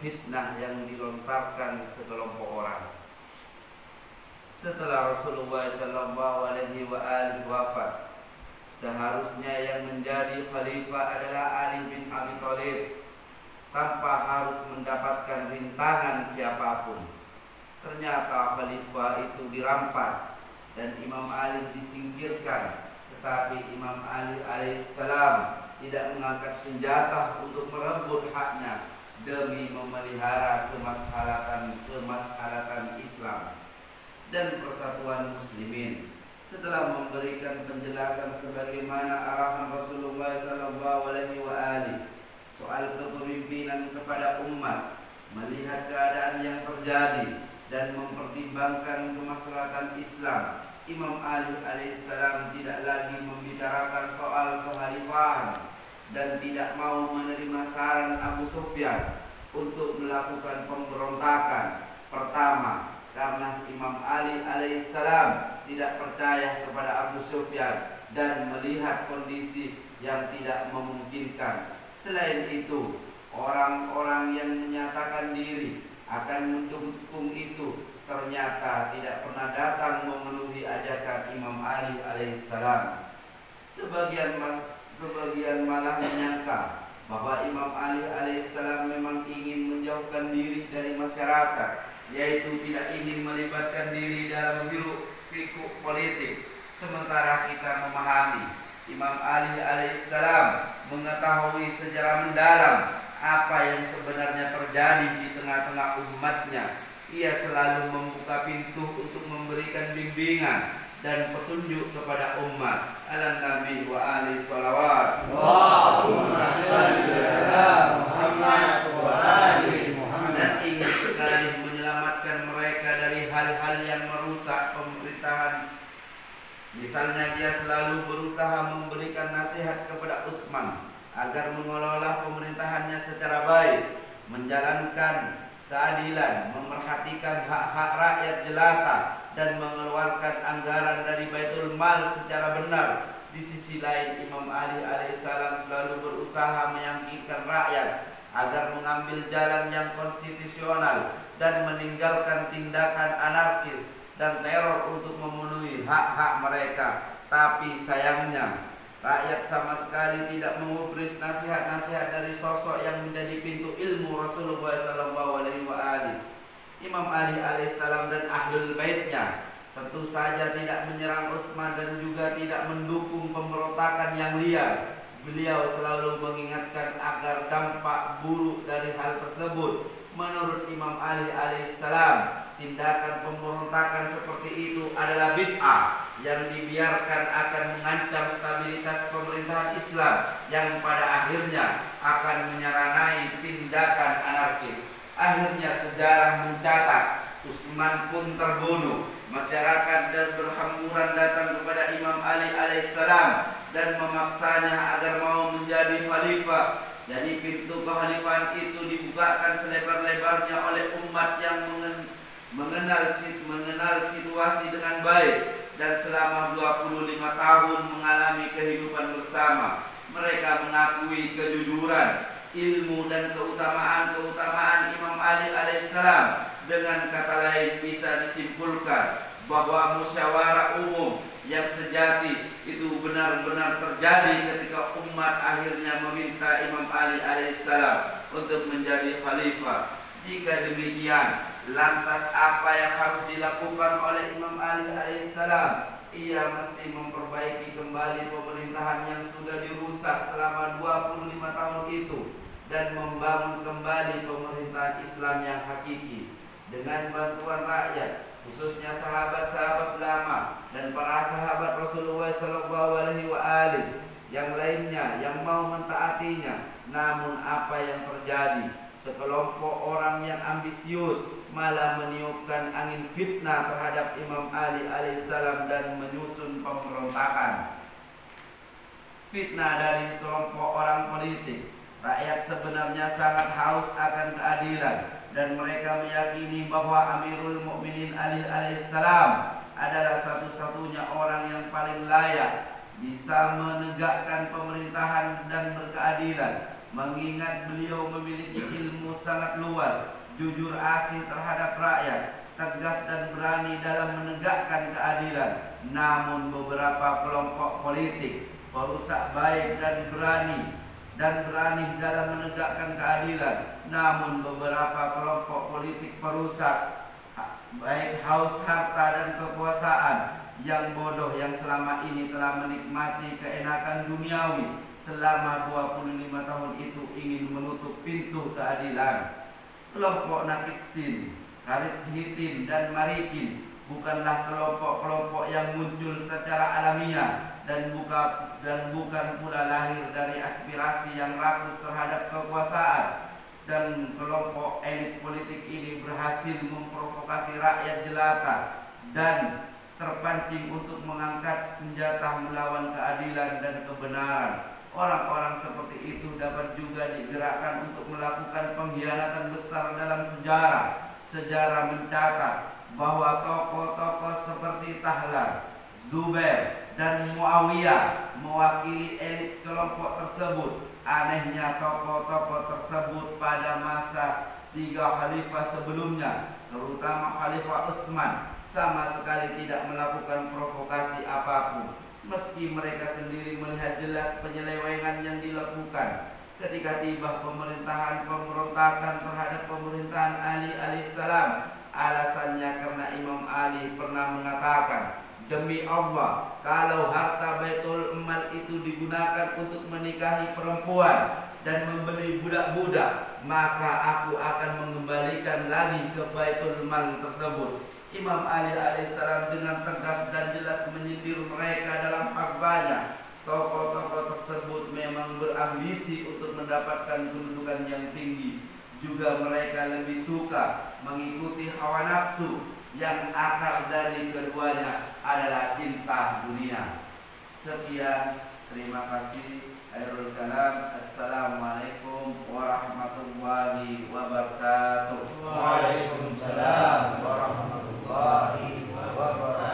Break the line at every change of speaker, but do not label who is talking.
fitnah yang dilontarkan sekelompok orang. Setelah Rasulullah SAW wafat, seharusnya yang menjadi khalifah adalah Ali bin Abi Thalib tanpa harus mendapatkan rintangan siapapun. Ternyata khalifah itu dirampas dan Imam Ali disingkirkan, tetapi Imam Ali alaihissalam tidak mengangkat senjata untuk merebut haknya demi memelihara kemaslahatan Islam dan persatuan muslimin. Setelah memberikan penjelasan sebagaimana arahan Rasulullah SAW soal kepemimpinan kepada umat, melihat keadaan yang terjadi dan mempertimbangkan kemaslahatan Islam, Imam Ali alaihissalam tidak lagi membicarakan soal kekhalifahan dan tidak mau menerima saran Abu Sufyan untuk melakukan pemberontakan. Pertama, karena Imam Ali alaihissalam tidak percaya kepada Abu Sufyan dan melihat kondisi yang tidak memungkinkan. Selain itu, orang-orang yang menyatakan diri akan mendukung itu ternyata tidak pernah datang memenuhi ajakan Imam Ali alaihissalam. Sebagian malah menyangka bahwa Imam Ali alaihissalam memang ingin menjauhkan diri dari masyarakat, yaitu tidak ingin melibatkan diri dalam hiruk-pikuk politik. Sementara kita memahami Imam Ali alaihissalam mengetahui secara mendalam apa yang sebenarnya terjadi di tengah-tengah umatnya. Ia selalu membuka pintu untuk memberikan bimbingan dan petunjuk kepada umat. Ala Nabi wa ali salawat.
Allahumma shalli ala Muhammad wa ali Muhammad.
Dan ingin sekali menyelamatkan mereka dari hal-hal yang merusak pemerintahan. Misalnya, dia selalu berusaha memberikan nasihat kepada Utsman agar mengelola pemerintahannya secara baik, menjalankan keadilan, memerhatikan hak-hak rakyat jelata, dan mengeluarkan anggaran dari Baitul Mal secara benar. Di sisi lain, Imam Ali alaihissalam selalu berusaha meyakinkan rakyat agar mengambil jalan yang konstitusional dan meninggalkan tindakan anarkis dan teror untuk memenuhi hak-hak mereka. Tapi sayangnya, rakyat sama sekali tidak mengubris nasihat-nasihat dari sosok yang menjadi pintu ilmu Rasulullah SAW. Imam Ali alaihissalam dan ahlul baitnya tentu saja tidak menyerang Utsman dan juga tidak mendukung pemberontakan yang liar. Beliau selalu mengingatkan agar dampak buruk dari hal tersebut. Menurut Imam Ali alaihissalam, tindakan pemberontakan seperti itu adalah bid'ah yang dibiarkan akan mengancam stabilitas pemerintahan Islam yang pada akhirnya akan menyeranai tindakan anarkis. Akhirnya sejarah mencatat Utsman pun terbunuh. Masyarakat dan berhamburan datang kepada Imam Ali alaihissalam dan memaksanya agar mau menjadi khalifah. Jadi pintu kekhalifahan itu dibukakan selebar-lebarnya oleh umat yang mengenal situasi dengan baik dan selama 25 tahun mengalami kehidupan bersama. Mereka mengakui kejujuran, ilmu dan keutamaan Imam Ali alaihissalam. Dengan kata lain, bisa disimpulkan bahwa musyawarah umum yang sejati itu benar-benar terjadi ketika umat akhirnya meminta Imam Ali alaihissalam untuk menjadi khalifah. Jika demikian, lantas apa yang harus dilakukan oleh Imam Ali alaihissalam? Ia mesti memperbaiki kembali pemerintahan yang sudah dirusak selama 25 tahun itu dan membangun kembali pemerintahan Islam yang hakiki dengan bantuan rakyat, khususnya sahabat-sahabat lama dan para sahabat Rasulullah SAW yang lainnya yang mau mentaatinya. Namun apa yang terjadi? Sekelompok orang yang ambisius malah meniupkan angin fitnah terhadap Imam Ali alaihissalam dan menyusun pemberontakan. Fitnah dari kelompok orang politik. Rakyat sebenarnya sangat haus akan keadilan dan mereka meyakini bahwa Amirul Mukminin Ali alaihissalam adalah satu-satunya orang yang paling layak bisa menegakkan pemerintahan dan berkeadilan. mengingat beliau memiliki ilmu sangat luas, jujur asih terhadap rakyat, tegas dan berani dalam menegakkan keadilan. Namun beberapa kelompok politik perusak baik dan berani dalam menegakkan keadilan. Namun beberapa kelompok politik perusak baik haus harta dan kekuasaan, yang bodoh yang selama ini telah menikmati keenakan duniawi selama 25 tahun itu ingin menutup pintu keadilan. Kelompok Nakitsin, Haris Hitin dan Marikin bukanlah kelompok-kelompok yang muncul secara alamiah dan bukan pula lahir dari aspirasi yang rakus terhadap kekuasaan. Dan kelompok elit politik ini berhasil memprovokasi rakyat jelata dan terpancing untuk mengangkat senjata melawan keadilan dan kebenaran. Orang-orang seperti itu dapat juga digerakkan untuk melakukan pengkhianatan besar dalam sejarah. Sejarah mencatat bahwa tokoh-tokoh seperti Tahlan, Zubair, dan Muawiyah mewakili elit kelompok tersebut. Anehnya tokoh-tokoh tersebut pada masa 3 khalifah sebelumnya, terutama Khalifah Utsman, sama sekali tidak melakukan provokasi apapun, meski mereka sendiri melihat jelas penyelewengan yang dilakukan. Ketika tiba pemerintahan pemberontakan terhadap pemerintahan Ali alaihissalam, alasannya karena Imam Ali pernah mengatakan, "Demi Allah, kalau harta Baitul Mal itu digunakan untuk menikahi perempuan dan membeli budak-budak, maka aku akan mengembalikan lagi ke Baitul Mal tersebut." Imam Ali alaihissalam dengan tegas dan jelas menyindir mereka dalam khutbahnya. Tokoh-tokoh tersebut memang berambisi untuk mendapatkan kedudukan yang tinggi. Juga mereka lebih suka mengikuti hawa nafsu yang akar dari keduanya adalah cinta dunia. Sekian, terima kasih. Khairul kalam. Assalamualaikum warahmatullahi wabarakatuh.
Waalaikumsalam warahmatullahi wabarakatuh.